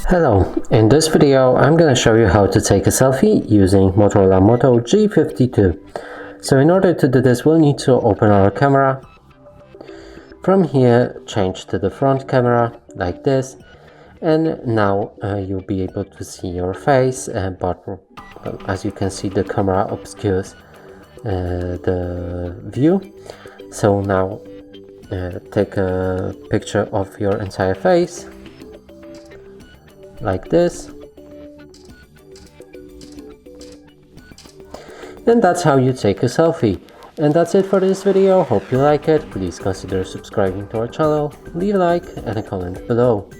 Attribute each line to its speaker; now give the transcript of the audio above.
Speaker 1: Hello, in this video I'm going to show you how to take a selfie using Motorola Moto G52. So in order to do this, we'll need to open our camera. From here, change to the front camera like this, and now you'll be able to see your face, but as you can see, the camera obscures the view. So now take a picture of your entire face like this, and that's how you take a selfie. And that's it for this video. Hope you like it. Please consider subscribing to our channel, leave a like and a comment below.